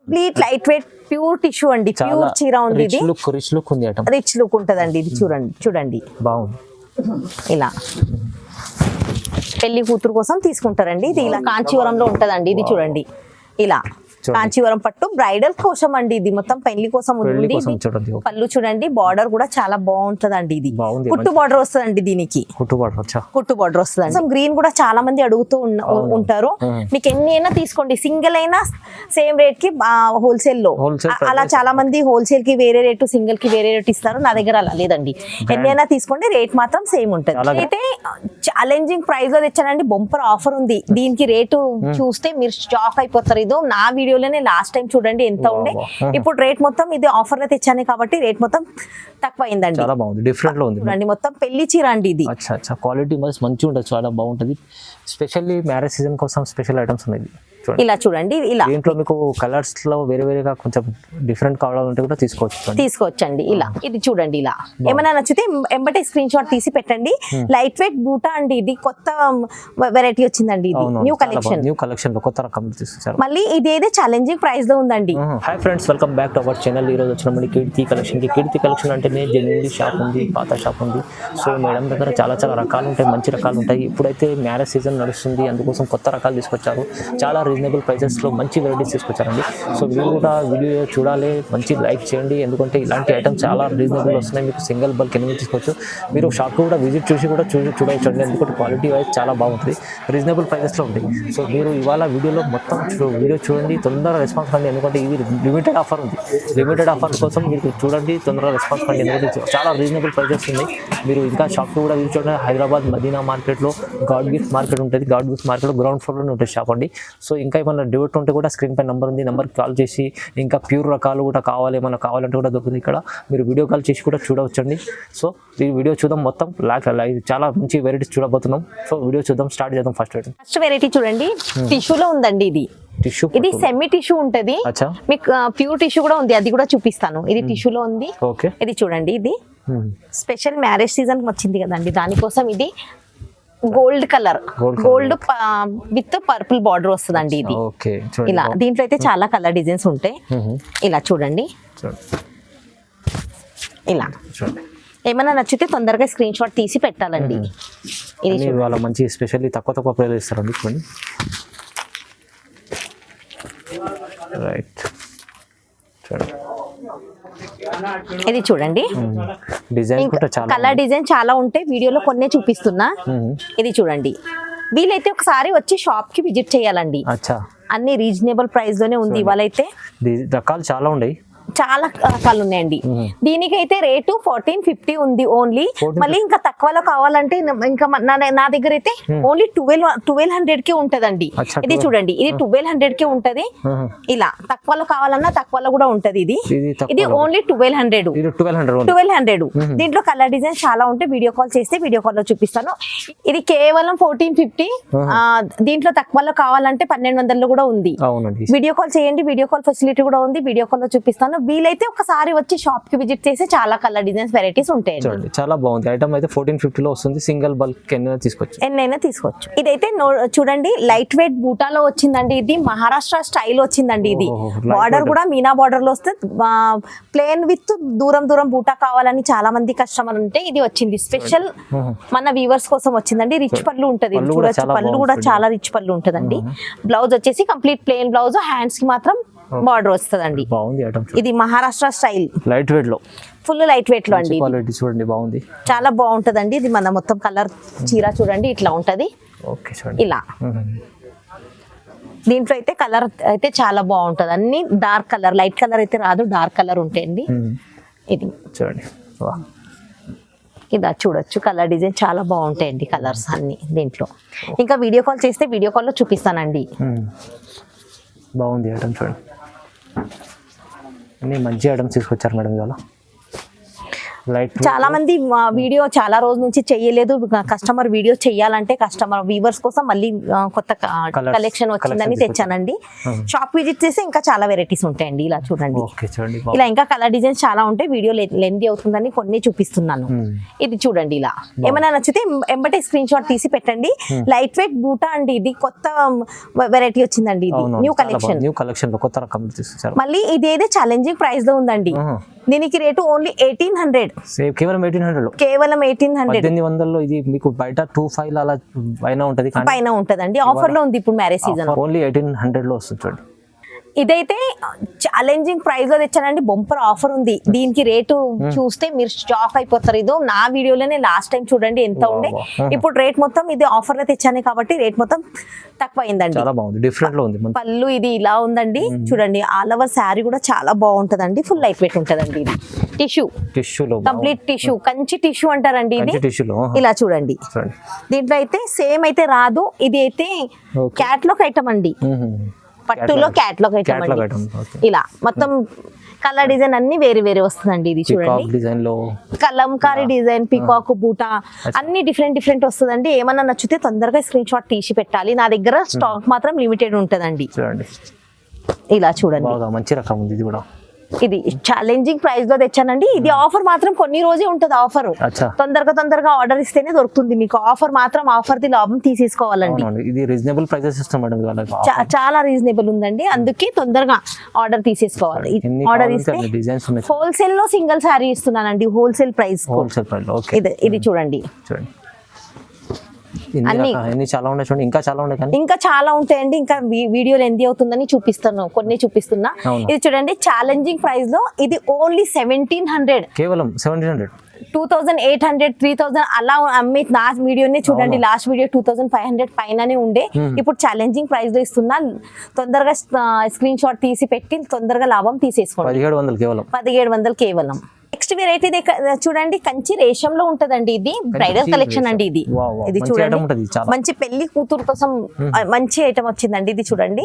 Complete light weight pure tissue అండి, pure చీర ఉంది. ఇది రిచ్ లుక్ ఉంది, రిచ్ లుక్ ఉంటదండి. ఇది చూడండి బాగుంది. ఇలా పెళ్లి కూతురు కోసం తీసుకుంటారండి. ఇది ఇలా కాంచీవరంలో ఉంటదండి. ఇది చూడండి, ఇలా కాంచీవరం పట్టు బ్రైడల్ కోసం అండి. ఇది మొత్తం పెళ్లి కోసం ఉంది. పళ్ళు చూడండి, బార్డర్ కూడా చాలా బాగుంటదండి. ఇది కుట్టు బార్డర్ వస్తుందండి. దీనికి కుట్టు బార్డర్ వస్తుంది. గ్రీన్ కూడా చాలా మంది అడుగుతూ ఉంటారు. మీకు ఎన్ని అయినా తీసుకోండి, సింగిల్ అయినా సేమ్ రేట్ కి హోల్సేల్ లో. అలా చాలా మంది హోల్సేల్ కి వేరే రేటు, సింగిల్ కి వేరే రేటు ఇస్తారు. నా దగ్గర అలా లేదండి, ఎన్ని అయినా తీసుకోండి, రేట్ మాత్రం సేమ్ ఉంటది. అయితే ఛాలెంజింగ్ ప్రైస్ లో తెచ్చానండి, బొంపర్ ఆఫర్ ఉంది. దీనికి రేటు చూస్తే మీరు షాక్ అయిపోతారు. ఇదో నా వీడియోలోనే లాస్ట్ టైం చూడండి ఎంత ఉండే, ఇప్పుడు రేట్ మొత్తం ఇది ఆఫర్ లో తెచ్చాను కాబట్టి రేట్ మొత్తం తక్కువ అయిందండి. చాలా బాగుంది, డిఫరెంట్ లో ఉంది. చూడండి మొత్తం పెళ్లి చీర అండి. ఇది క్వాలిటీ మంచిగా ఉంటుంది, చాలా బాగుంటది. స్పెషల్లీ మ్యారేజ్ సీజన్ కోసం స్పెషల్ ఐటమ్స్ ఉన్నాయి. ఇలా చూడండి, ఇలా దీంట్లో మీకు కలర్స్ లో వేరేగా కొంచెం డిఫరెంట్ కావాలంటే కూడా తీసుకోవచ్చండి. ఇలా ఇది చూడండి, ఇలా ఏమైనా నచ్చితే ఎంబటే స్క్రీన్ షాట్ తీసి పెట్టండి. లైట్ వెయిట్ బూటా అండి. ఇది కొత్త వెరైటీ వచ్చిందండి. ఇది న్యూ కలెక్షన్ లో కొత్త రకం తీసుకొచ్చారు. మళ్ళీ ఇది ఏదో ఛాలెంజింగ్ ప్రైస్ లో ఉందండి. Hi friends, welcome back to our channel. ఈ రోజు వచ్చిన కీర్తి కలెక్షన్ కి. కీర్తి కలెక్షన్ అంటేనే జెన్యున్ షాప్ ఉంది, పాత షాప్ ఉంది. సో మేడం దగ్గర చాలా రకాలు ఉంటాయి, మంచి రకాలు ఉంటాయి. ఇప్పుడైతే మ్యారేజ్ సీజన్ నడుస్తుంది, అందుకోసం కొత్త రకాలు తీసుకొచ్చారు. చాలా రీజనబుల్ ప్రైసెస్ లో మంచి వెరైటీస్ తీసుకొచ్చారండి. సో మీరు కూడా వీడియో చూడాలి, మంచి లైక్ చేయండి, ఎందుకంటే ఇలాంటి ఐటమ్స్ చాలా రీజనబుల్ వస్తున్నాయి. మీకు సింగిల్ బల్క్ ఎన్ని తీసుకోవచ్చు. మీరు షాప్ కూడా విజిట్ చూసి కూడా చూడవచ్చు, ఎందుకంటే క్వాలిటీ వైజ్ చాలా బాగుంటుంది, రీజనబుల్ ప్రైసెస్లో ఉంటుంది. సో మీరు ఇవాళ వీడియోలో మొత్తం వీడియో చూడండి, తొందరగా రెస్పాన్స్ కండి, ఎందుకంటే ఇది లిమిటెడ్ ఆఫర్ ఉంది. లిమిటెడ్ ఆఫర్ కోసం మీరు చూడండి, తొందరగా రెస్పాన్స్ కండి, ఎందుకంటే చాలా రీజనబుల్ ప్రైసెస్ ఉన్నాయి. మీరు ఇంకా షాప్ కూడా విజిట్ చూడండి. హైదరాబాద్ మదీనా మార్కెట్లో గాడ్ గిఫ్ట్ మార్కెట్ ఉంటుంది. గాడ్ గిఫ్ట్ మార్కెట్లో గ్రౌండ్ ఫ్లోర్లోనే ఉంటుంది షాప్ అండి. సో ఇంకా ఏమన్నా డివైట్ ఉంటే కూడా స్క్రీన్ పై నెంబర్ ఉంది, నెంబర్కి కాల్ చేసి ఇంకా ప్యూర్ రకాలు కూడా ఏమైనా కావాలంటే కూడా దొరుకుతుంది ఇక్కడ. మీరు వీడియో కాల్ చేసి కూడా చూడవచ్చండి. సో ఈ వీడియో చూద్దాం, మొత్తం చాలా మంచి వెరైటీస్ చూడబోతున్నాం. సో వీడియో చూద్దాం, స్టార్ట్ చేద్దాం. ఫస్ట్ వెరైటీ చూడండి, టిష్యూలో ఉందండి. ఇది సెమీ టిష్యూ ఉంటది, మీకు ప్యూర్ టిష్యూ కూడా ఉంది, అది కూడా చూపిస్తాను. ఇది టిష్యూలో ఉంది. ఇది చూడండి, ఇది స్పెషల్ మ్యారేజ్ సీజన్ వచ్చింది కదండి, దానికోసం ఇది gold colour, gold with purple border వస్తుందండి. ఇది ఇలా దీంట్లో అయితే చాలా కలర్ డిజైన్స్ ఉంటాయి. ఇలా చూడండి, ఇలా ఏమైనా నచ్చితే తొందరగా స్క్రీన్ షాట్ తీసి పెట్టాలండి. ఇది మంచి స్పెషల్లీ తక్కువ ప్రైస్ ఇస్తారండి. రైట్, ఇది చూడండి, కలర్ డిజైన్ చాలా ఉంటాయి, వీడియోలో కొన్నే చూపిస్తున్నా. ఇది చూడండి, వీలైతే ఒకసారి వచ్చి షాప్ కి విజిట్ చేయాలండి. అన్ని రీజనబుల్ ప్రైస్ లోనే ఉంది. ఇవాళ అయితే రకాలు చాలా ఉన్నాయి, చాలా రకాలు ఉన్నాయండి. దీనికైతే రేటు 1450 ఉంది ఓన్లీ. మళ్ళీ ఇంకా తక్కువలో కావాలంటే ఇంకా నా దగ్గర అయితే ఓన్లీ 1200 కి ఉంటదండి. ఇది చూడండి, ఇది 1200 కి ఉంటది. ఇలా తక్కువలో కావాలన్నా తక్కువలో కూడా ఉంటది. ఇది ఓన్లీ 1200. దీంట్లో కలర్ డిజైన్ చాలా ఉంటాయి, వీడియో కాల్ చేస్తే వీడియో కాల్ లో చూపిస్తాను. ఇది కేవలం 1450. దీంట్లో తక్కువలో కావాలంటే 1200 కూడా ఉంది. వీడియో కాల్ చేయండి, వీడియో కాల్ ఫెసిలిటీ కూడా ఉంది, వీడియో కాల్ లో చూపిస్తాను. వీలైతే ఒకసారి వచ్చి షాప్ కి విజిట్ చేసి చాలా కలర్ డిజైన్స్ వెరైటీస్ ఉంటాయి. చాలా బాగుంది ఐటమ్ అయితే 1450 లో వస్తుంది. సింగిల్ బల్క్ ఎన్నైనా తీసుకోవచ్చు. ఇదైతే చూడండి, లైట్ వెయిట్ బూటాలో వచ్చిందండి. ఇది మహారాష్ట్ర స్టైల్ వచ్చిందండి. ఇది బార్డర్ కూడా మీనా బార్డర్ లో వస్తే, ప్లేన్ విత్ దూరం బూటా కావాలని చాలా మంది కస్టమర్ ఉంటే ఇది వచ్చింది. స్పెషల్ మన వ్యూవర్స్ కోసం వచ్చిందండి. రిచ్ పళ్ళు ఉంటది, చూడొచ్చు, పళ్ళు కూడా చాలా రిచ్ పళ్ళు ఉంటదండి. బ్లౌజ్ వచ్చేసి కంప్లీట్ ప్లేన్ బ్లౌజ్, హ్యాండ్స్ కి మాత్రం బార్డర్ వస్తుందండి. ఇది మహారాష్ట్ర స్టైల్, లైట్ వెయిట్ లో, ఫుల్ లైట్ వెయిట్ లో అండి. చూడండి, బాగుంది, చాలా బాగుంటదండి. ఇది మన మొత్తం కలర్ చీర చూడండి, ఇట్లా ఉంటది. ఇలా దీంట్లో అయితే కలర్ అయితే చాలా బాగుంటది. అన్ని డార్క్ కలర్, లైట్ కలర్ అయితే రాదు, డార్క్ కలర్ ఉంటాయండి. ఇది చూడండి, ఇలా చూడొచ్చు, కలర్ డిజైన్ చాలా బాగుంటాయండి కలర్స్ అన్ని దీంట్లో. ఇంకా వీడియో కాల్ చేస్తే వీడియో కాల్ లో చూపిస్తానండి. బాగుంది ఐటమ్, చూడండి, అన్ని మంచి ఐటమ్స్ తీసుకొచ్చారు మేడం ఇవాళ. లైట్ చాలా మంది వీడియో చాలా రోజు నుంచి చెయ్యలేదు, కస్టమర్ వీడియో చెయ్యాలంటే కస్టమర్ వ్యూవర్స్ కోసం మళ్ళీ కొత్త కలెక్షన్ వచ్చిందని తెచ్చానండి. షాప్ విజిట్ చేస్తే ఇంకా చాలా వెరైటీస్ ఉంటాయండి. ఇలా చూడండి, ఓకే చూడండి ఇలా ఇంకా కలర్ డిజైన్స్ చాలా ఉంటాయి. వీడియో లెంతీ అవుతుందని కొన్ని చూపిస్తున్నాను. ఇది చూడండి, ఇలా ఏమైనా నచ్చితే ఎంబటే స్క్రీన్ షాట్ తీసి పెట్టండి. లైట్ వెయిట్ బూటా అండి, ఇది కొత్త వెరైటీ వచ్చిందండి. ఇది న్యూ కలెక్షన్, న్యూ కలెక్షన్ లో కొత్త రకం తీసుకొచ్చారు. మళ్ళీ ఇదేదో ఛాలెంజింగ్ ప్రైస్ లో ఉందండి. దీనికి రేటు ఓన్లీ 1800, కేవలం 1800 లో, కేవలం 1800. 1800 లో. ఇది మీకు బయట 25 అలా పైన ఉంటది, పైన ఉంటదండి. ఆఫర్ లో ఉంది ఇప్పుడు మ్యారేజ్ సీజన్. ఓన్లీ 1800 లో వస్తుంది చూడండి. ఇదైతే ఛాలెంజింగ్ ప్రైస్ లో తెచ్చానండి, బొంపర్ ఆఫర్ ఉంది. దీనికి రేటు చూస్తే మీరు షాక్ అయిపోతారు. ఇదో నా వీడియోలోనే లాస్ట్ టైం చూడండి ఎంత ఉండే, ఇప్పుడు రేట్ మొత్తం ఇది ఆఫర్ లో తెచ్చాను కాబట్టి రేట్ మొత్తం తక్కువ అయిందండి. చాలా బాగుంది, డిఫరెంట్ లో ఉంది. పళ్ళు ఇది ఇలా ఉందండి చూడండి. ఆల్ ఓవర్ శారీ కూడా చాలా బాగుంటదండి, ఫుల్ లైట్ వెయిట్ ఉంటదండి. ఇది టిష్యూలో కంప్లీట్ టిష్యూ, కంచి టిష్యూ అంటారండి ఇది. ఇలా చూడండి, దీంట్లో అయితే సేమ్ అయితే రాదు. ఇది అయితే క్యాట్లాగ్ ఐటమ్ అండి, పట్టులో క్యాట్లాగ్ ఐటమ్ అండి. ఇలా మొత్తం కలర్ డిజైన్ అన్ని వేరే వేరే వస్తుందండి. ఇది చూడండి, డిజైన్ లో కలంకారీ డిజైన్, పీకాక్ బూటా అన్ని డిఫరెంట్ వస్తుందండి. ఏమన్నా నచ్చితే తొందరగా స్క్రీన్ షాట్ తీసి పెట్టాలి. నా దగ్గర స్టాక్ మాత్రం లిమిటెడ్ ఉంటదండి. చూడండి, ఇలా చూడండి, మంచి రకం ఉంది. ఇది కూడా ఇది ఛాలెంజింగ్ ప్రైస్ లో తెచ్చానండి. ఇది ఆఫర్ మాత్రం కొన్ని రోజే ఉంటది. ఆఫర్ తొందరగా ఆర్డర్ ఇస్తేనే దొరుకుతుంది మీకు. ఆఫర్ మాత్రం ఆఫర్ ది లాభం తీసేసుకోవాలండి. ఇది రీజనబుల్ ప్రైసెస్ ఇస్తాం మేడం, చాలా రీజనబుల్ ఉందండి. అందుకే తొందరగా ఆర్డర్ తీసేసుకోవాలి. ఆర్డర్ ఇస్తే హోల్సేల్ లో సింగిల్ శారీ ఇస్తున్నానండి, హోల్సేల్ ప్రైస్. ఇది చూడండి, చాలా ఉన్నాయి చూడండి. ఇంకా చాలా ఉన్నాయి, ఇంకా చాలా ఉంటాయండి. ఇంకా వీడియో లెంతీ అవుతుందని కొన్ని చూపిస్తున్నా. ఇది చూడండి, ఛాలెంజింగ్ ప్రైస్ లో ఇది ఓన్లీ 1700, కేవలం 1700, 2800, 3000 అలా అమ్మి. నా వీడియోనే చూడండి, లాస్ట్ వీడియో 2500 పైననే ఉండే. ఇప్పుడు ఛాలెంజింగ్ ప్రైస్ లో ఇస్తున్నా. తొందరగా స్క్రీన్ షాట్ తీసి పెట్టి తొందరగా లాభం తీసేసుకోండి. 1700 కేవలం. నెక్స్ట్ వెరైటీ చూడండి, కంచి రేషంలో ఉంటదండి. ఇది బ్రైడల్ కలెక్షన్ అండి. ఇది చూడండి, మంచి పెళ్లి కూతురు కోసం మంచి ఐటమ్ వచ్చిందండి. ఇది చూడండి,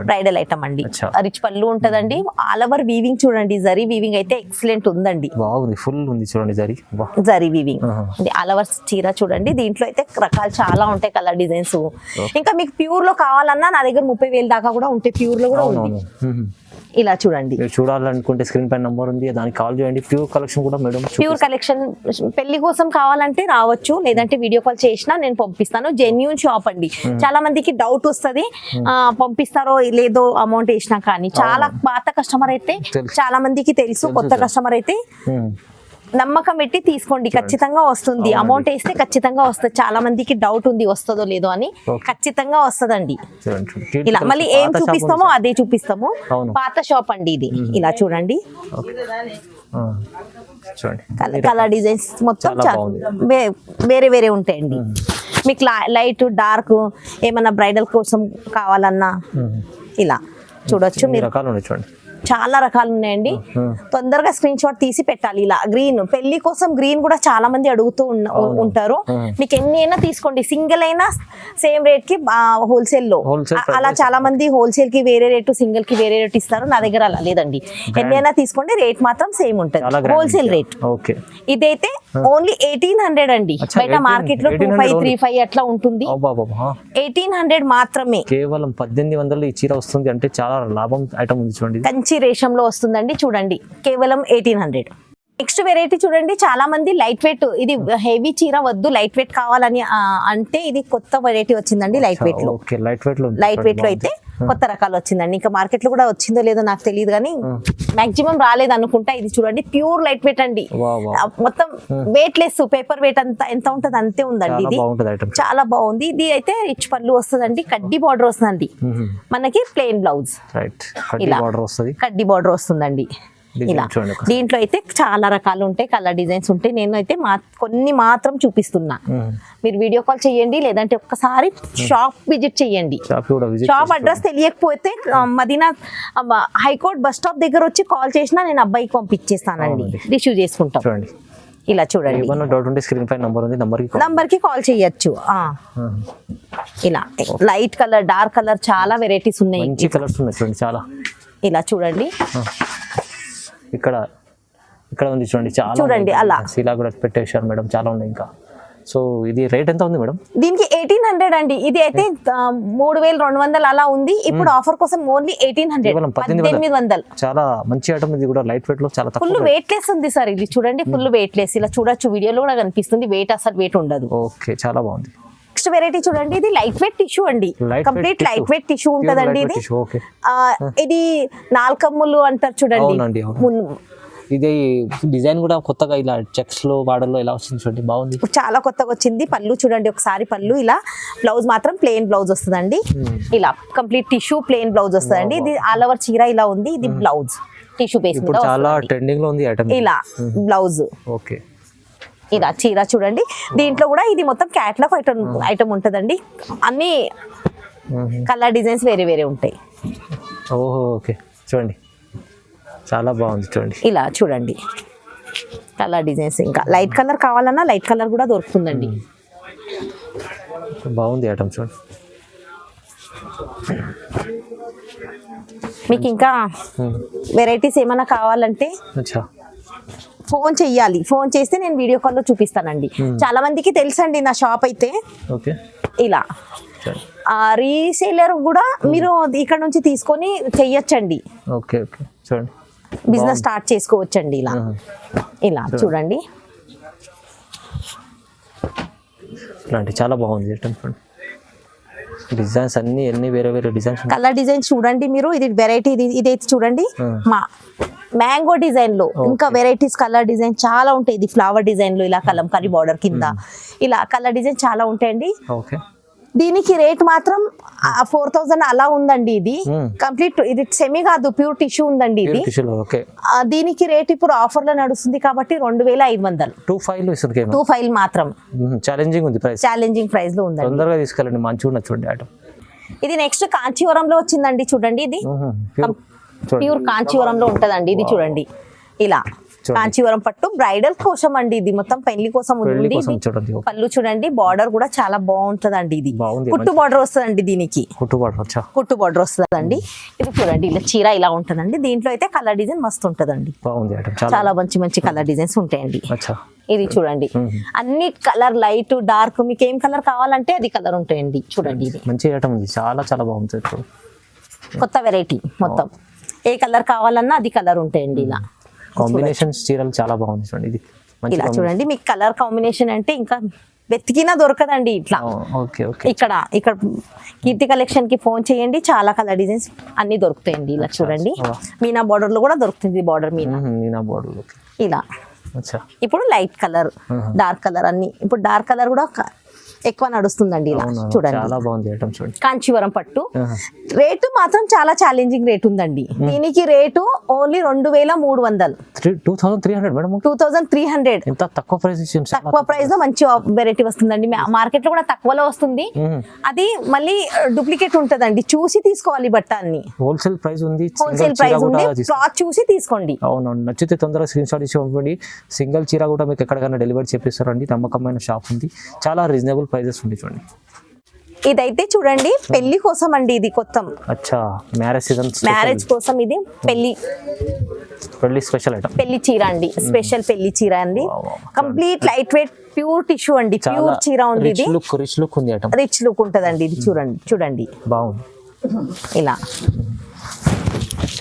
బ్రైడల్ ఐటమ్ అండి. రిచ్ పళ్ళు ఉంటదండి. ఆల్ ఓవర్ వీవింగ్ చూడండి, జరీ వీవింగ్ అయితే ఎక్సలెంట్ ఉందండి. ఫుల్ ఉంది చూడండి, జరీ వీవింగ్. ఆల్ ఓవర్ చీర చూడండి. దీంట్లో అయితే రకాలు చాలా ఉంటాయి, కలర్ డిజైన్స్. ఇంకా మీకు ప్యూర్ లో కావాలన్నా నా దగ్గర 30,000 దాకా కూడా ఉంటాయి. ప్యూర్ లో కూడా ఉంది. ఇలా చూడండి, చూడాలనుకుంటే స్క్రీన్ పైన నంబర్ ఉంది, దానికి కాల్ చేయండి. ప్యూర్ కలెక్షన్ కూడా మేడం, ప్యూర్ కలెక్షన్ పెళ్లి కోసం కావాలంటే రావచ్చు, లేదంటే వీడియో కాల్ చేసినా నేను పంపిస్తాను. జెన్యూన్ షాప్ అండి. చాలా మందికి డౌట్ వస్తుంది, పంపిస్తారో లేదో అమౌంట్ వేసినా కానీ. చాలా పాత కస్టమర్ అయితే చాలా మందికి తెలుసు, కొత్త కస్టమర్ అయితే నమ్మకం పెట్టి తీసుకోండి, ఖచ్చితంగా వస్తుంది. అమౌంట్ వేస్తే ఖచ్చితంగా వస్తుంది. చాలా మందికి డౌట్ ఉంది వస్తుందో లేదో అని, ఖచ్చితంగా వస్తుందండి. ఇలా మళ్ళీ ఏం చూపిస్తామో అదే చూపిస్తాము. పాత షాప్ అండి ఇది. ఇలా చూడండి, కలర్ డిజైన్స్ మొత్తం వేరే వేరే ఉంటాయండి. మీకు లైట్ డార్క్ ఏమన్నా బ్రైడల్ కోసం కావాలన్నా ఇలా చూడొచ్చు మీరు. చూడండి, చాలా రకాలు ఉన్నాయండి. తొందరగా స్క్రీన్ షాట్ తీసి పెట్టాలి. ఇలా గ్రీన్, పెళ్లి కోసం గ్రీన్ కూడా చాలా మంది అడుగుతూ ఉంటారు. మీకు ఎన్ని అయినా తీసుకోండి, సింగిల్ అయినా సేమ్ రేట్ కి హోల్సేల్ లో. అలా చాలా మంది హోల్సేల్ కి వేరే రేటు, సింగిల్ కి వేరే రేట్ ఇస్తారు. నా దగ్గర అలా లేదండి, ఎన్ని అయినా తీసుకోండి, రేట్ మాత్రం సేమ్ ఉంటుంది, హోల్సేల్ రేట్. ఇదైతే ఓన్లీ 1800 అండి. బయట మార్కెట్ లో 2500, 3500 అట్లా ఉంటుంది. 1800 మాత్రమే, కేవలం 1800 ఈ చీర వస్తుంది అంటే చాలా లాభం ఐటమ్ ఉంది. చూడండి, కంచి రేషంలో వస్తుందండి. చూడండి, కేవలం 1800. నెక్స్ట్ వెరైటీ చూడండి, చాలా మంది లైట్ వెయిట్, ఇది హెవీ చీర వద్దు లైట్ వెయిట్ కావాలని అంటే ఇది కొత్త వెరైటీ వచ్చిందండి. లైట్ వెయిట్ లో, లైట్ వెయిట్ లో అయితే కొత్త రకాలు వచ్చిందండి. ఇంకా మార్కెట్ లో కూడా వచ్చిందో లేదో నాకు తెలియదు కానీ మాక్సిమం రాలేదు అనుకుంటా. ఇది చూడండి, ప్యూర్ లైట్ వెయిట్ అండి. మొత్తం వెయిట్ లెస్, పేపర్ వెయిట్ అంతా ఎంత ఉంటుంది అంతే ఉందండి. ఇది చాలా బాగుంది. ఇది అయితే రిచ్ పళ్ళు వస్తుందండి, కడ్డీ బార్డర్ వస్తుందండి. మనకి ప్లెయిన్ బ్లౌజ్, ఇలా కడ్డీ బార్డర్ వస్తుందండి. ఇలా దీంట్లో అయితే చాలా రకాలు ఉంటాయి, కలర్ డిజైన్స్ ఉంటాయి. నేను అయితే కొన్ని మాత్రం చూపిస్తున్నా. మీరు వీడియో కాల్ చేయండి, లేదంటే ఒక్కసారి షాప్ విజిట్ చేయండి. షాప్ అడ్రస్ తెలియకపోతే మదీనా హైకోర్ట్ బస్ స్టాప్ దగ్గర వచ్చి కాల్ చేసినా నేను అబ్బాయికి పంపించేస్తానండి, రిసీవ్ చేసుకుంటాం. ఇలా చూడండి, నంబర్ కి కాల్ చేయొచ్చు. ఇలా లైట్ కలర్, డార్క్ కలర్ చాలా వెరైటీస్ ఉన్నాయి. చాలా. ఇలా చూడండి, ఇక్కడ ఇక్కడ ఉంది చూడండి, చాలా చూడండి అలా. ఇలా కూడా పెట్టేశారు మేడం, చాలా ఉన్నాయి ఇంకా. సో ఇది రేట్ ఎంత ఉంది మేడం? దీనికి 1800 అండి. ఇది అయితే 3200 అలా ఉంది. ఇప్పుడు ఆఫర్ కోసం ఓన్లీ 1800. 1800. చాలా మంచి ఐటమ్ ఇది కూడా, లైట్ వెయిట్ లో చాలా తక్కువ. ఫుల్ వెయిట్ లెస్ ఉంది సార్ ఇది చూడండి, ఫుల్ వెయిట్ లెస్. ఇలా చూడొచ్చు, వీడియోలో కూడా కనిపిస్తుంది. వెయిట్ అసలు వెయిట్ ఉండదు. ఓకే, చాలా బాగుంది. నెక్స్ట్ వెరైటీ చూడండి, ఇది లైట్ వెయిట్ టిష్యూ అండి. కంప్లీట్ లైట్ వెయిట్ టిష్యూ ఉంటదండి ఇది. ఇది నాల్కమ్ములు అంటారు చూడండి. ఇది డిజైన్ కూడా కొత్తగా ఇలా చెక్స్ లో బార్డర్ లో ఇలా వచ్చింది చూడండి, బాగుంది. చాలా కొత్తగా వచ్చింది. పళ్ళు చూడండి ఒకసారి, పళ్ళు ఇలా. బ్లౌజ్ మాత్రం ప్లెయిన్ బ్లౌజ్ వస్తుందండి. ఇలా కంప్లీట్ టిష్యూ ప్లెయిన్ బ్లౌజ్ వస్తుందండి. ఇది ఆల్ ఓవర్ చీర ఇలా ఉంది. ఇది బ్లౌజ్ టిష్యూ బేస్ మీద చాలా ట్రెండింగ్ లో ఉంది ఐటమ్. ఇలా బ్లౌజ్. ఓకే, ఇలా చీర చూడండి. దీంట్లో కూడా ఇది మొత్తం క్యాట్లాగ్ ఐటమ్ ఉంటదండి. అన్ని కలర్ డిజైన్స్ వేరే వేరే ఉంటాయి. ఓహో, ఓకే. చూడండి చాలా బాగుంది చూడండి. ఇలా చూడండి కలర్ డిజైన్స్. ఇంకా లైట్ కలర్ కావాలన్నా లైట్ కలర్ కూడా దొరుకుతుందండి. బాగుంది ఐటమ్ చూడండి. మీకు ఇంకా వెరైటీస్ ఏమైనా కావాలంటే ఫోన్ చెయ్యాలి. ఫోన్ చేస్తే నేను వీడియో కాల్లో చూపిస్తానండి. చాలా మందికి తెలుసండి నా షాప్ అయితే. ఓకే, ఇలా రీసేలర్ కూడా మీరు ఇక్కడ నుంచి తీసుకొని చెయ్యొచ్చండి. Okay, okay. చూడండి బిజినెస్ స్టార్ట్ చేసుకోవచ్చండి. ఇలా ఇలా చూడండి, ఇలాంటి చాలా బాగుంది డిజైన్స్ అన్ని వేరే వేరే డిజైన్స్. కలర్ డిజైన్ చూడండి మీరు. ఇది వెరైటీ, ఇదైతే చూడండి మ్యాంగో డిజైన్ లో ఇంకా వెరైటీస్ కలర్ డిజైన్ చాలా ఉంటాయి. ఇది ఫ్లవర్ డిజైన్ లో ఇలా కలంకారీ బార్డర్ కింద ఇలా కలర్ డిజైన్ చాలా ఉంటాయండి. ఓకే, దీనికి రేట్ మాత్రం 4000 అలా ఉందండి. ఇది కంప్లీట్, ఇది సెమీ కాదు, ప్యూర్ టిష్యూ ఉందండి ఇది. దీనికి రేట్ ఇప్పుడు ఆఫర్ లో నడుస్తుంది కాబట్టి 2500. 25 మాత్రం. ఛాలెంజింగ్ ఉంది ప్రైస్, ఛాలెంజింగ్ ప్రైస్ లో ఉంది. తొందరగా తీసుకెళ్ళండి, మంచిగా చూడండి ఐటమ్. ఇది నెక్స్ట్ కాంచీవరంలో వచ్చిందండి చూడండి. ఇది ప్యూర్ కాంచీవరంలో ఉంటదండి. ఇది చూడండి ఇలా కాంచీవరం పట్టు బ్రైడల్ కోసం అండి. ఇది మొత్తం పెళ్లి కోసం ఉంది. పళ్ళు చూడండి, బార్డర్ కూడా చాలా బాగుంటదండి. ఇది కుట్టు బార్డర్ వస్తుందండి. దీనికి కుట్టు బార్డర్ వస్తుందండి. ఇది చూడండి, ఇలా చీర ఇలా ఉంటదండి. దీంట్లో అయితే కలర్ డిజైన్ మస్తు ఉంటదండి. చాలా మంచి మంచి కలర్ డిజైన్స్ ఉంటాయండి. ఇది చూడండి, అన్ని కలర్ లైట్ డార్క్, మీకు ఏం కలర్ కావాలంటే అది కలర్ ఉంటాయండి. చూడండి, ఇది మంచి ఐటమ్ ఉంది, చాలా చాలా బాగుంటుంది. కొత్త వెరైటీ మొత్తం, ఏ కలర్ కావాలన్నా అది కలర్ ఉంటాయండి. ఇలా కాంబినేషన్ చీరలు చాలా బాగుంది చూడండి. ఇది ఇలా చూడండి, మీకు కలర్ కాంబినేషన్ అంటే ఇంకా వెతికినా దొరకదండి. ఇట్లా ఇక్కడ కీర్తి కలెక్షన్ కి ఫోన్ చేయండి, చాలా కలర్ డిజైన్స్ అన్ని దొరుకుతాయండి. ఇలా చూడండి, మీనా బార్డర్ లో కూడా దొరుకుతుంది. బార్డర్ మీనా బార్డర్ ఇలా. ఇప్పుడు లైట్ కలర్, డార్క్ కలర్ అన్ని. ఇప్పుడు డార్క్ కలర్ కూడా ఎక్కువ నడుస్తుందండి. ఇలా చూడండి, చాలా బాగుంది ఐటమ్ చూడండి. కాంచీవరం పట్టు. రేటు మాత్రం చాలా ఛాలెంజింగ్ రేట్ ఉందండి. దీనికి రేటు ఓన్లీ 2300. 2300. ఎంత తక్కువ ప్రైస్, తక్కువ ప్రైస్ లో మంచి వెరైటీ వస్తుందండి. మార్కెట్ లో కూడా తక్కువలో వస్తుంది. అది మళ్ళీ డూప్లికేట్ ఉంటదండి. చూసి తీసుకోవాలి బట్టన్ని. హోల్సేల్ ప్రైస్ ఉంది, క్లాత్ చూసి తీసుకోండి. అవునవును, నచ్చితే తొందరగా స్క్రీన్ షాట్ ఇచ్చి సింగిల్ చీర కూడా మీకు ఎక్కడికైనా డెలివరీ చేపిస్తారండి. నమ్మకమైన షాప్ ఉంది, చాలా రీజనబుల్ ప్రైజెస్ ఉంది చూడండి. ఇదైతే చూడండి పెళ్లి కోసం అండి. ఇది కొత్త మ్యారేజ్ సీజన్, మ్యారేజ్ కోసం. ఇది పెళ్లి స్పెషల్ ఐటమ్, పెళ్లి చీర అండి. స్పెషల్ పెళ్లి చీర అండి. Complete light weight pure tissue అండి. ప్యూర్ చీర ఉంది. ఇది రిచ్ లుక్ ఉంది ఐటమ్, రిచ్ లుక్ ఉంటదండి. ఇది చూడండి బాగుంది. ఇలా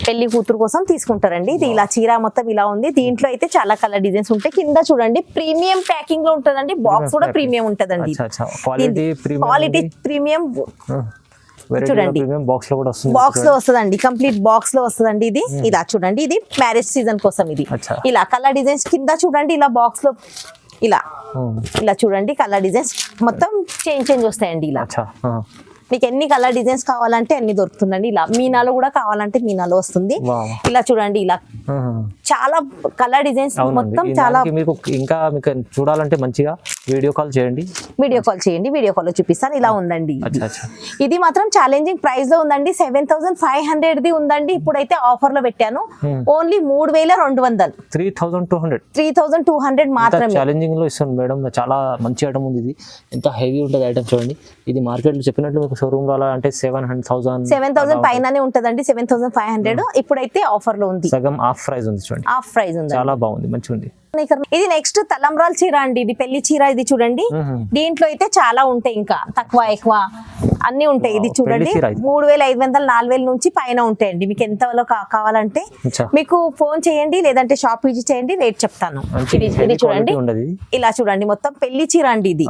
పెళ్లి కూతురు కోసం తీసుకుంటారండి. ఇది ఇలా చీర మొత్తం ఇలా ఉంది. దీంట్లో అయితే చాలా కలర్ డిజైన్స్ ఉంటాయి. కింద చూడండి ప్రీమియం ప్యాకింగ్ లో ఉంటదండి. బాక్స్ కూడా ప్రీమియం ఉంటదండి. క్వాలిటీ ప్రీమియం చూడండి. బాక్స్ లో వస్తుందండి, కంప్లీట్ బాక్స్ లో వస్తుందండి. ఇది ఇలా చూడండి, ఇది మ్యారేజ్ సీజన్ కోసం. ఇది ఇలా కలర్ డిజైన్స్ కింద చూడండి, ఇలా బాక్స్ లో ఇలా చూడండి కలర్ డిజైన్స్ మొత్తం చేంజ్ వస్తాయండి. ఇలా మీకు ఎన్ని కలర్ డిజైన్స్ కావాలంటే అన్ని దొరుకుతుందండి. ఇలా మీనాలో కూడా కావాలంటే మీనాలో వస్తుంది. ఇలా చూడండి, ఇలా చాలా కలర్ డిజైన్స్ మొత్తం చాలా. మీకు ఇంకా మీకు చూడాలంటే మంచిగా వీడియో కాల్ చేయండి. వీడియో కాల్ చేయండి, వీడియో కాల్ లో చూపిస్తాను. ఇలా ఉందండి ఇది. అచ్చా అచ్చా. ఇది మాత్రం ఛాలెంజింగ్ ప్రైస్ లో ఉందండి. 7,500 ది ఉందండి. ఇప్పుడైతే ఆఫర్ లో పెట్టాను. ఓన్లీ 3,200. 3,200 మాత్రమే. ఛాలెంజింగ్ లో ఇస్తాను మేడం. చాలా మంచి ఐటమ్ ఉంది ఇది. ఎంత హెవీ ఉంటుంది ఐటమ్ చూడండి. ఇది మార్కెట్ లో చెప్పినట్లు మీకు షోరూమ్ లో అంటే 7,000 పైననే ఉంటదండి. 7,500 ఇప్పుడైతే ఆఫర్ లో ఉంది. సగం ఆఫ్ ప్రైస్ ఉంది చూడండి. ఆఫ్ ప్రైస్ ఉంది. చాలా బాగుంది, మంచిగా ఉంది. ఇది నెక్స్ట్ తలంబ్రాల చీర అండి. ఇది పెళ్లి చీర. ఇది చూడండి, దీంట్లో అయితే చాలా ఉంటాయి, ఇంకా తక్కువ ఎక్కువ అన్ని ఉంటాయి. ఇది చూడండి 3,500 4,000 నుంచి పైన ఉంటాయండి. మీకు ఎంతలో కావాలంటే మీకు ఫోన్ చేయండి, లేదంటే షాప్ విజిట్ చేయండి, రేట్ చెప్తాను. ఇది చూడండి, ఇలా చూడండి, మొత్తం పెళ్లి చీర అండి ఇది.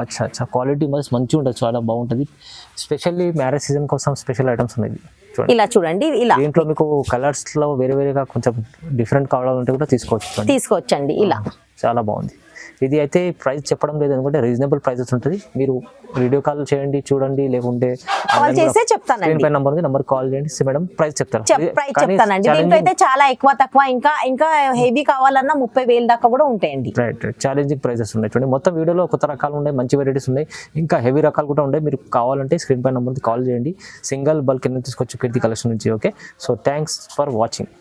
క్వాలిటీ మంచిగా ఉంటుంది, చాలా బాగుంటది. స్పెషల్లీ మ్యారేజ్ సీజన్ కోసం స్పెషల్ ఐటమ్స్ ఉన్నాయి. ఇలా చూడండి, ఇలా దీంట్లో మీకు కలర్స్ లో వేరే వేరేగా కొంచెం డిఫరెంట్ కావాలంటే కూడా తీసుకోవచ్చండి. ఇలా చాలా బాగుంది. ఇది అయితే ప్రైస్ చెప్పడం లేదు ఎందుకంటే రీజనబుల్ ప్రైసెస్ ఉంటుంది. మీరు వీడియో కాల్ చేయండి, చూడండి, లేకుంటే కాల్ చేస్తే చెప్తానండి. నంబర్ ఉంది, నంబర్ కాల్ చేయండి మేడం, ప్రైస్ చెప్తానండి. దీంట్లో అయితే చాలా ఎక్కువ తక్కువ ఇంకా హెవీ కావాలన్నా 30,000 దాకా కూడా ఉంటాయండి. రైట్, ఛాలెంజింగ్ ప్రైసెస్ ఉన్నాయి చూడండి. మొత్తం వీడియోలో కొత్త రకాలు ఉన్నాయి, మంచి వెరైటీస్ ఉన్నాయి, ఇంకా హెవీ రకాలు కూడా ఉన్నాయి. మీరు కావాలంటే స్క్రీన్ పై నంబర్కి కాల్ చేయండి. సింగిల్ బల్క్ కింద తీసుకోవచ్చు కీర్తి కలెక్షన్ నుంచి. Okay, so thanks for watching.